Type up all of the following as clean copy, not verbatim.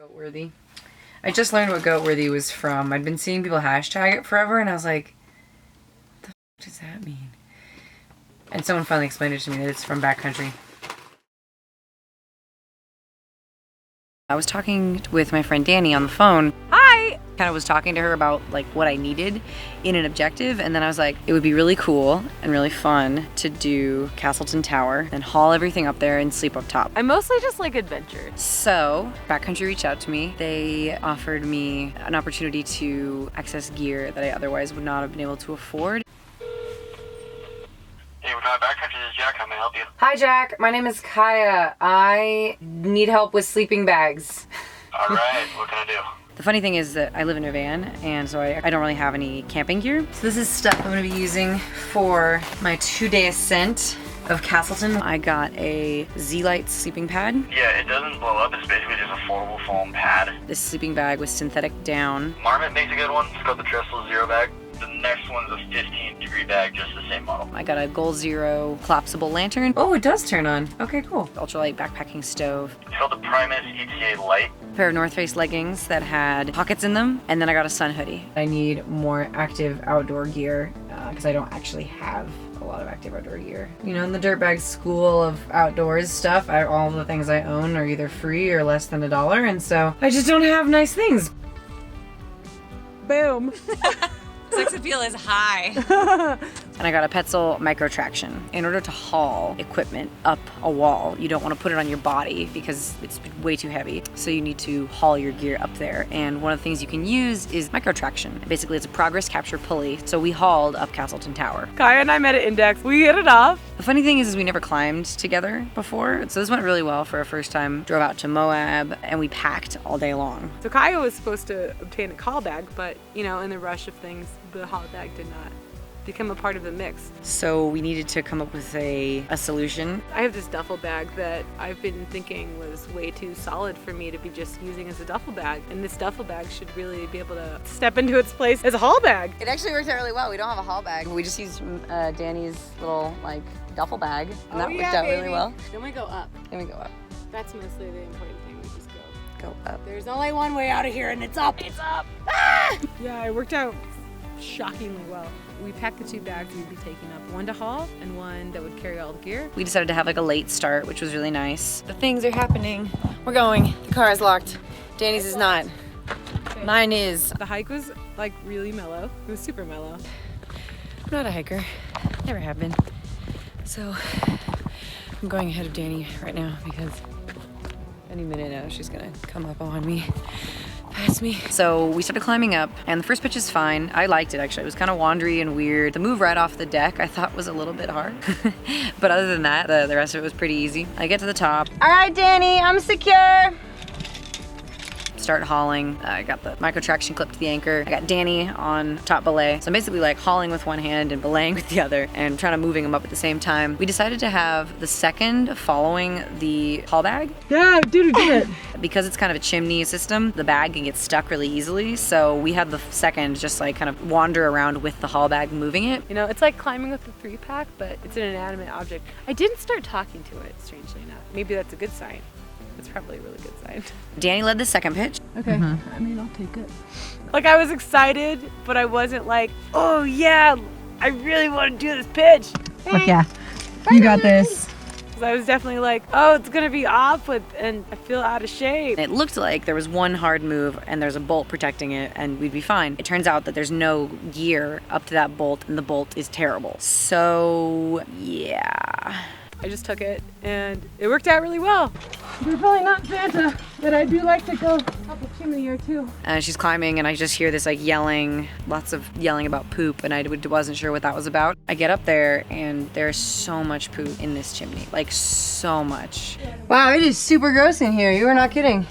Goatworthy. I just learned what Goatworthy was from. I'd been seeing people hashtag it forever, and I was like, what the f does that mean? And someone finally explained it to me that it's from backcountry. I was talking with my friend Dani on the phone. Hi! Kind of was talking to her about like what I needed in an objective, and then I was like, it would be really cool and really fun to do Castleton Tower and haul everything up there and sleep up top. I mostly just like adventure. So, Backcountry reached out to me. They offered me an opportunity to access gear that I otherwise would not have been able to afford. Hey, we're not Backcountry. This is Jack. How may I help you? Hi Jack, my name is Kaya. I need help with sleeping bags. All right, what can I do? The funny thing is that I live in a van, and so I don't really have any camping gear. So this is stuff I'm gonna be using for my 2-day ascent of Castleton. I got a Z-Lite sleeping pad. Yeah, it doesn't blow up. It's basically just a foldable foam pad. This sleeping bag with synthetic down. Marmot makes a good one. It's called the Trestle Zero bag. The next one's a 15-degree bag, just the same model. I got a Goal Zero collapsible lantern. Oh, it does turn on. Okay, cool. Ultralight backpacking stove. It's called the Primus ETA Lite. A pair of North Face leggings that had pockets in them, and then I got a sun hoodie. I need more active outdoor gear because I don't actually have a lot of active outdoor gear. You know, in the Dirtbag school of outdoors stuff, all the things I own are either free or less than $1, and so I just don't have nice things. Boom. Sex appeal is high. And I got a Petzl micro traction. In order to haul equipment up a wall, you don't want to put it on your body because it's way too heavy. So you need to haul your gear up there. And one of the things you can use is micro traction. Basically, it's a progress capture pulley. So we hauled up Castleton Tower. Kaya and I met at Index. We hit it off. The funny thing is we never climbed together before. So this went really well for our first time. Drove out to Moab and we packed all day long. So Kaya was supposed to obtain a call bag, but you know, in the rush of things, the haul bag did not become a part of the mix. So we needed to come up with a solution. I have this duffel bag that I've been thinking was way too solid for me to be just using as a duffel bag. And this duffel bag should really be able to step into its place as a haul bag. It actually worked out really well. We don't have a haul bag. We just used Dani's little like duffel bag, and that worked out really well. Then we go up. Then we go up. That's mostly the important thing. We just Go up. There's only one way out of here, and it's up. It's up. Ah! Yeah, it worked out shockingly well. We packed the 2 bags we'd be taking up, one to haul and one that would carry all the gear. We decided to have like a late start, which was really nice. The things are happening. We're going. The car is locked. Dani's is not. Mine is. The hike was like really mellow. It was super mellow. I'm not a hiker. Never have been. So I'm going ahead of Dani right now because any minute now she's gonna come up on me. Past me. So we started climbing up, and the first pitch is fine. I liked it actually. It was kind of wandery and weird. The move right off the deck I thought was a little bit hard. But other than that, the rest of it was pretty easy. I get to the top. All right, Dani, I'm secure. Start hauling. I got the micro traction clip to the anchor. I got Dani on top belay. So I'm basically like hauling with one hand and belaying with the other and trying to moving them up at the same time. We decided to have the second following the haul bag. Yeah, did it. Because it's kind of a chimney system, the bag can get stuck really easily. So we had the second just like kind of wander around with the haul bag moving it. You know, it's like climbing with a 3-pack, but it's an inanimate object. I didn't start talking to it, strangely enough. Maybe that's a good sign. It's probably a really good sign. Dani led the second pitch. Okay, I mean, I'll take it. Like I was excited, but I wasn't like, oh yeah, I really want to do this pitch. Fuck yeah, you got this. I was definitely like, oh, it's gonna be off and I feel out of shape. It looked like there was one hard move and there's a bolt protecting it and we'd be fine. It turns out that there's no gear up to that bolt and the bolt is terrible. So yeah. I just took it and it worked out really well. We're probably not Santa, but I do like to go up a chimney or two. She's climbing and I just hear this like yelling, lots of yelling about poop, and I wasn't sure what that was about. I get up there and there's so much poop in this chimney, like so much. Wow, it is super gross in here. You are not kidding.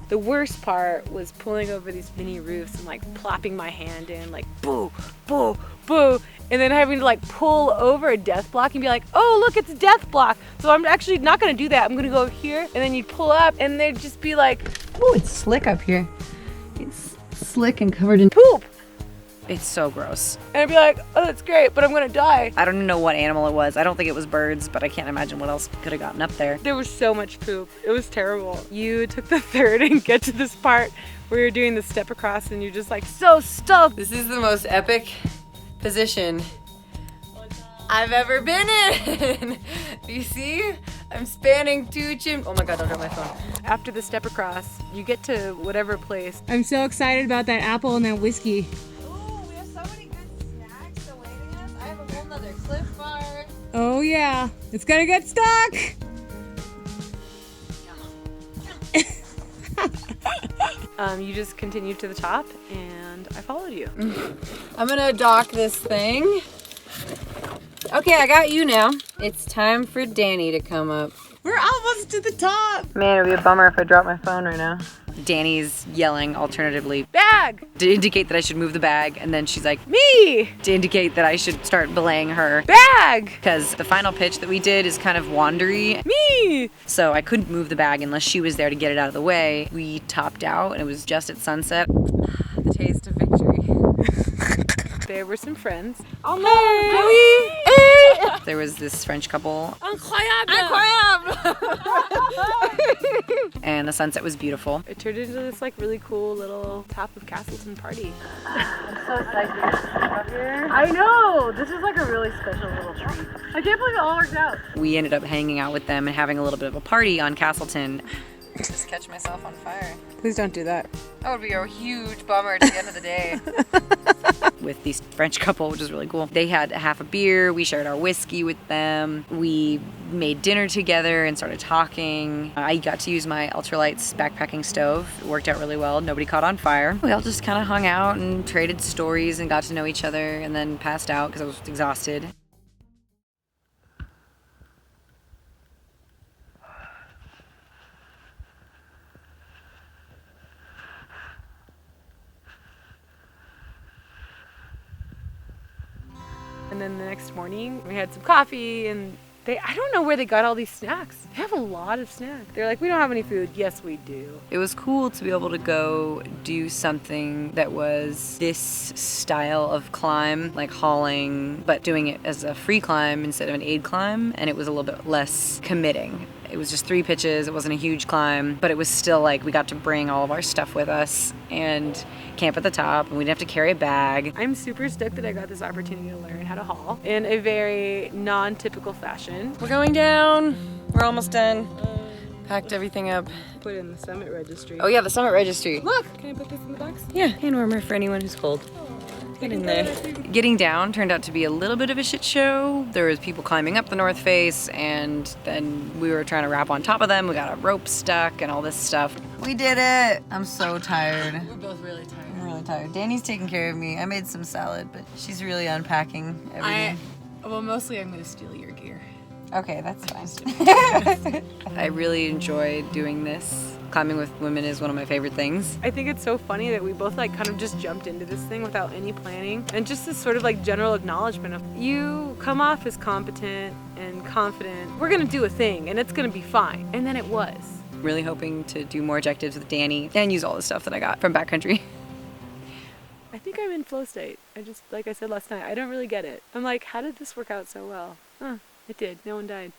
The worst part was pulling over these mini roofs and like plopping my hand in like boo, boo, boo. And then having to like pull over a death block and be like, oh look, it's a death block. So I'm actually not gonna do that. I'm gonna go over here, and then you'd pull up and they'd just be like, Oh, it's slick up here. It's slick and covered in poop. It's so gross. And I'd be like, oh, that's great, but I'm gonna die. I don't know what animal it was. I don't think it was birds, but I can't imagine what else could have gotten up there. There was so much poop. It was terrible. You took the third and get to this part where you're doing the step across and you're just like so stoked. This is the most epic position I've ever been in. You see? I'm spanning 2 chimneys. Oh my God, don't drop my phone. After the step across, you get to whatever place. I'm so excited about that apple and that whiskey. Ooh, we have so many good snacks awaiting us. I have a whole nother Cliff Bar. Oh yeah, it's gonna get stuck. You just continued to the top and I followed you. I'm gonna dock this thing. Okay, I got you now. It's time for Dani to come up. We're almost to the top. Man, it'd be a bummer if I dropped my phone right now. Dani's yelling alternatively Bag! to indicate that I should move the bag, and then she's like, Me! to indicate that I should start belaying her. Bag! Because the final pitch that we did is kind of wandery, Me! so I couldn't move the bag unless she was there to get it out of the way. We topped out, and it was just at sunset. The taste of victory. There were some friends. Oh no, Billy! There was this French couple. Incroyable! And the sunset was beautiful. It turned into this like really cool little top of Castleton party. I'm so excited up here. I know! This is like a really special little treat. I can't believe it all worked out. We ended up hanging out with them and having a little bit of a party on Castleton. Just catch myself on fire. Please don't do that. That would be a huge bummer at the end of the day. With these French couple, which is really cool. They had half a beer, we shared our whiskey with them, we made dinner together and started talking. I got to use my Ultralights backpacking stove. It worked out really well, nobody caught on fire. We all just kind of hung out and traded stories and got to know each other and then passed out because I was exhausted. And then the next morning, we had some coffee and I don't know where they got all these snacks. They have a lot of snacks. They're like, we don't have any food. Yes, we do. It was cool to be able to go do something that was this style of climb, like hauling, but doing it as a free climb instead of an aid climb, and it was a little bit less committing. It was just 3 pitches, it wasn't a huge climb, but it was still like we got to bring all of our stuff with us and camp at the top, and we didn't have to carry a bag. I'm super stoked that I got this opportunity to learn how to haul in a very non-typical fashion. We're going down. We're almost done. Packed everything up. Put it in the summit registry. Oh yeah, the summit registry. Look, can I put this in the box? Yeah, hand warmer for anyone who's cold. Get in there. Getting down turned out to be a little bit of a shit show. There was people climbing up the north face, and then we were trying to wrap on top of them. We got a rope stuck and all this stuff. We did it. I'm so tired. We're both really tired. I'm really tired. Dani's taking care of me. I made some salad, but she's really unpacking everything. Well, mostly I'm gonna steal your gear. Okay, that's fine. I really enjoy doing this. Climbing with women is one of my favorite things. I think it's so funny that we both like kind of just jumped into this thing without any planning, and just this sort of like general acknowledgement of you come off as competent and confident. We're gonna do a thing and it's gonna be fine. And then it was. Really hoping to do more objectives with Dani and use all the stuff that I got from backcountry. I think I'm in flow state. I just, like I said last night, I don't really get it. I'm like, how did this work out so well? Huh, it did. No one died.